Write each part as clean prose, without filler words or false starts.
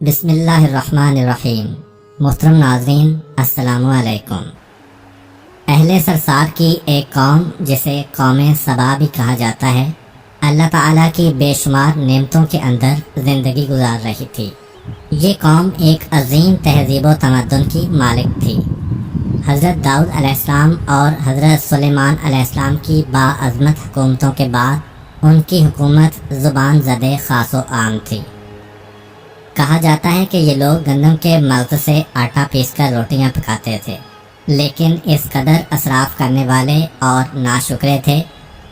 بسم اللہ الرحمن الرحیم۔ محترم ناظرین السلام علیکم۔ اہل سرسار کی ایک قوم جسے قوم سبا بھی کہا جاتا ہے، اللہ تعالیٰ کی بے شمار نعمتوں کے اندر زندگی گزار رہی تھی۔ یہ قوم ایک عظیم تہذیب و تمدن کی مالک تھی۔ حضرت داؤد علیہ السلام اور حضرت سلیمان علیہ السلام کی باعظمت حکومتوں کے بعد ان کی حکومت زبان زدے خاص و عام تھی۔ کہا جاتا ہے کہ یہ لوگ گندم کے مغز سے آٹا پیس کر روٹیاں پکاتے تھے، لیکن اس قدر اسراف کرنے والے اور ناشکرے تھے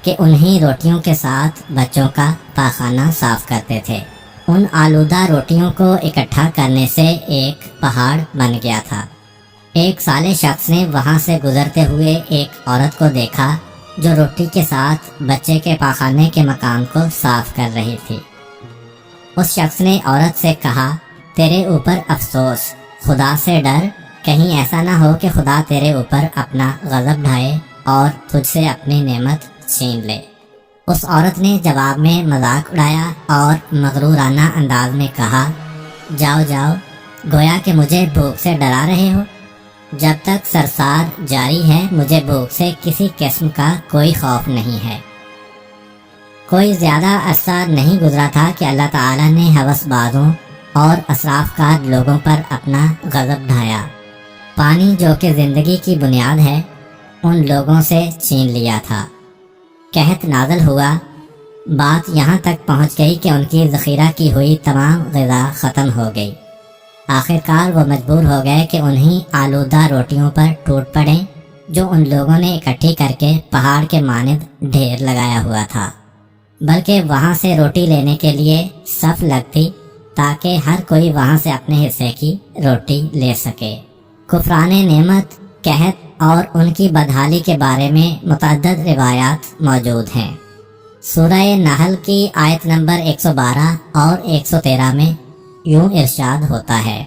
کہ انہی روٹیوں کے ساتھ بچوں کا پاخانہ صاف کرتے تھے۔ ان آلودہ روٹیوں کو اکٹھا کرنے سے ایک پہاڑ بن گیا تھا۔ ایک صالح شخص نے وہاں سے گزرتے ہوئے ایک عورت کو دیکھا جو روٹی کے ساتھ بچے کے پاخانے کے مقام کو صاف کر رہی تھی۔ اس شخص نے عورت سے کہا، تیرے اوپر افسوس، خدا سے ڈر، کہیں ایسا نہ ہو کہ خدا تیرے اوپر اپنا غضب ڈھائے اور تجھ سے اپنی نعمت چھین لے۔ اس عورت نے جواب میں مذاق اڑایا اور مغرورانہ انداز میں کہا، جاؤ جاؤ، گویا کہ مجھے بھوک سے ڈرا رہے ہو۔ جب تک سرسار جاری ہے مجھے بھوک سے کسی قسم کا کوئی خوف نہیں ہے۔ کوئی زیادہ عرصہ نہیں گزرا تھا کہ اللہ تعالیٰ نے ہوس بازوں اور اسراف کار لوگوں پر اپنا غضب ڈھایا۔ پانی جو کہ زندگی کی بنیاد ہے ان لوگوں سے چھین لیا تھا۔ قحط نازل ہوا، بات یہاں تک پہنچ گئی کہ ان کی ذخیرہ کی ہوئی تمام غذا ختم ہو گئی۔ آخرکار وہ مجبور ہو گئے کہ انہی آلودہ روٹیوں پر ٹوٹ پڑیں جو ان لوگوں نے اکٹھی کر کے پہاڑ کے مانند ڈھیر لگایا ہوا تھا، بلکہ وہاں سے روٹی لینے کے لیے صف لگتی تاکہ ہر کوئی وہاں سے اپنے حصے کی روٹی لے سکے۔ کفران نعمت، قحط اور ان کی بدحالی کے بارے میں متعدد روایات موجود ہیں۔ سورہ نحل کی آیت نمبر 112 اور 113 میں یوں ارشاد ہوتا ہے،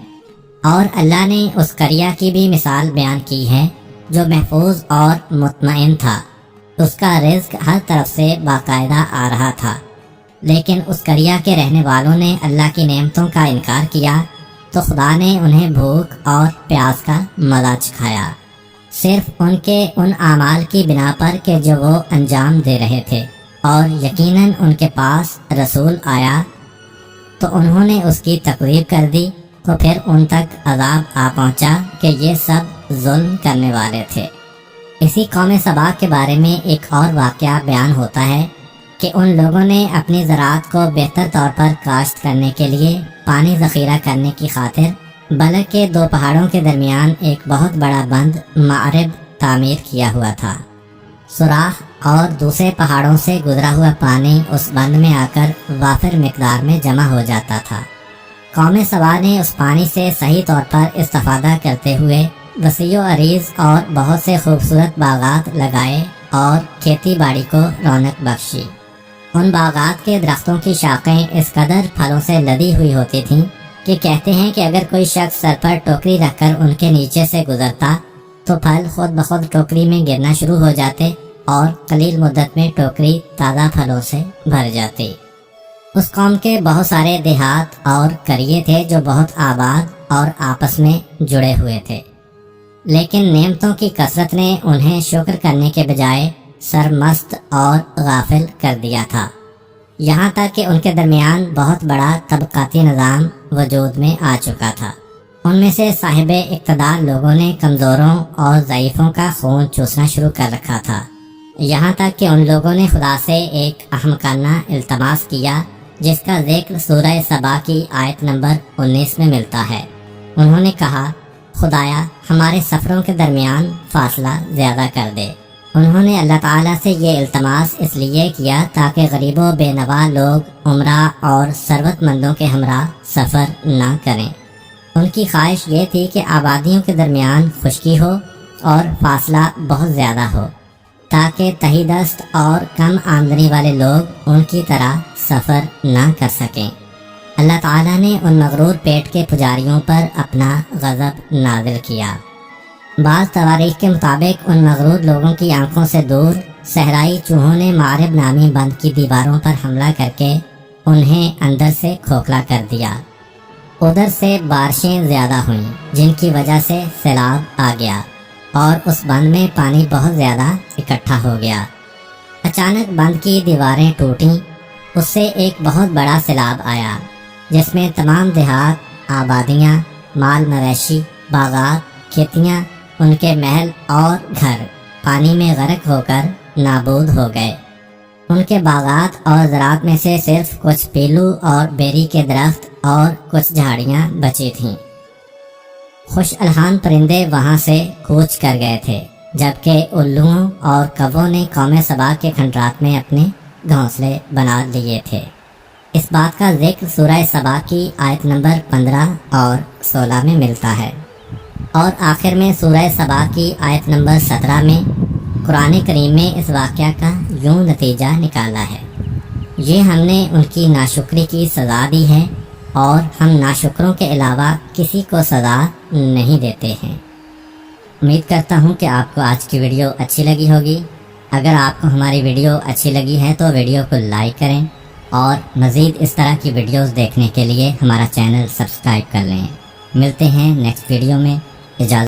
اور اللہ نے اس قریہ کی بھی مثال بیان کی ہے جو محفوظ اور مطمئن تھا، اس کا رزق ہر طرف سے باقاعدہ آ رہا تھا، لیکن اس قریہ کے رہنے والوں نے اللہ کی نعمتوں کا انکار کیا تو خدا نے انہیں بھوک اور پیاس کا مزہ چکھایا، صرف ان کے ان اعمال کی بنا پر کہ جو وہ انجام دے رہے تھے، اور یقیناً ان کے پاس رسول آیا تو انہوں نے اس کی تکذیب کر دی، تو پھر ان تک عذاب آ پہنچا کہ یہ سب ظلم کرنے والے تھے۔ اسی قوم سبا کے بارے میں ایک اور واقعہ بیان ہوتا ہے کہ ان لوگوں نے اپنی زراعت کو بہتر طور پر کاشت کرنے کے لیے پانی ذخیرہ کرنے کی خاطر بلک کے دو پہاڑوں کے درمیان ایک بہت بڑا بند معرب تعمیر کیا ہوا تھا۔ سوراخ اور دوسرے پہاڑوں سے گزرا ہوا پانی اس بند میں آ کر وافر مقدار میں جمع ہو جاتا تھا۔ قوم سبا نے اس پانی سے صحیح طور پر استفادہ کرتے ہوئے وسیع و عریض اور بہت سے خوبصورت باغات لگائے اور کھیتی باڑی کو رونق بخشی۔ ان باغات کے درختوں کی شاخیں اس قدر پھلوں سے لدی ہوئی ہوتی تھیں کہ کہتے ہیں کہ اگر کوئی شخص سر پر ٹوکری رکھ کر ان کے نیچے سے گزرتا تو پھل خود بخود ٹوکری میں گرنا شروع ہو جاتے اور قلیل مدت میں ٹوکری تازہ پھلوں سے بھر جاتی۔ اس قوم کے بہت سارے دیہات اور قریے تھے جو بہت آباد اور آپس میں جڑے ہوئے تھے، لیکن نعمتوں کی کثرت نے انہیں شکر کرنے کے بجائے سرمست اور غافل کر دیا تھا، یہاں تک کہ ان کے درمیان بہت بڑا طبقاتی نظام وجود میں آ چکا تھا۔ ان میں سے صاحب اقتدار لوگوں نے کمزوروں اور ضعیفوں کا خون چوسنا شروع کر رکھا تھا، یہاں تک کہ ان لوگوں نے خدا سے ایک احمقانہ التماس کیا جس کا ذکر سورہ سبا کی آیت نمبر 19 میں ملتا ہے۔ انہوں نے کہا، خدایا ہمارے سفروں کے درمیان فاصلہ زیادہ کر دے۔ انہوں نے اللہ تعالیٰ سے یہ التماس اس لیے کیا تاکہ غریب و بے نوا لوگ عمرہ اور ثروت مندوں کے ہمراہ سفر نہ کریں۔ ان کی خواہش یہ تھی کہ آبادیوں کے درمیان خشکی ہو اور فاصلہ بہت زیادہ ہو تاکہ تہی دست اور کم آمدنی والے لوگ ان کی طرح سفر نہ کر سکیں۔ اللہ تعالیٰ نے ان مغرور پیٹ کے پجاریوں پر اپنا غضب نازل کیا۔ بعض تواریخ کے مطابق ان مغرور لوگوں کی آنکھوں سے دور صحرائی چوہوں نے معرب نامی بند کی دیواروں پر حملہ کر کے انہیں اندر سے کھوکھلا کر دیا۔ ادھر سے بارشیں زیادہ ہوئیں جن کی وجہ سے سیلاب آ گیا اور اس بند میں پانی بہت زیادہ اکٹھا ہو گیا۔ اچانک بند کی دیواریں ٹوٹیں، اس سے ایک بہت بڑا سیلاب آیا جس میں تمام دیہات، آبادیاں، مال مویشی، باغات، کھیتیاں، ان کے محل اور گھر پانی میں غرق ہو کر نابود ہو گئے۔ ان کے باغات اور زراعت میں سے صرف کچھ پیلو اور بیری کے درخت اور کچھ جھاڑیاں بچی تھیں۔ خوش الحان پرندے وہاں سے کوچ کر گئے تھے، جبکہ الوؤں اور کووں نے قوم سبا کے کھنڈرات میں اپنے گھونسلے بنا لیے تھے۔ اس بات کا ذکر سورہ سبا کی آیت نمبر 15 اور 16 میں ملتا ہے، اور آخر میں سورہ سبا کی آیت نمبر 17 میں قرآن کریم میں اس واقعہ کا یوں نتیجہ نکالا ہے: یہ ہم نے ان کی ناشکری کی سزا دی ہے اور ہم ناشکروں کے علاوہ کسی کو سزا نہیں دیتے ہیں۔ امید کرتا ہوں کہ آپ کو آج کی ویڈیو اچھی لگی ہوگی۔ اگر آپ کو ہماری ویڈیو اچھی لگی ہے تو ویڈیو کو لائک کریں اور مزید اس طرح کی ویڈیوز دیکھنے کے لیے ہمارا چینل سبسکرائب کر لیں۔ ملتے ہیں نیکسٹ ویڈیو میں۔ اجازت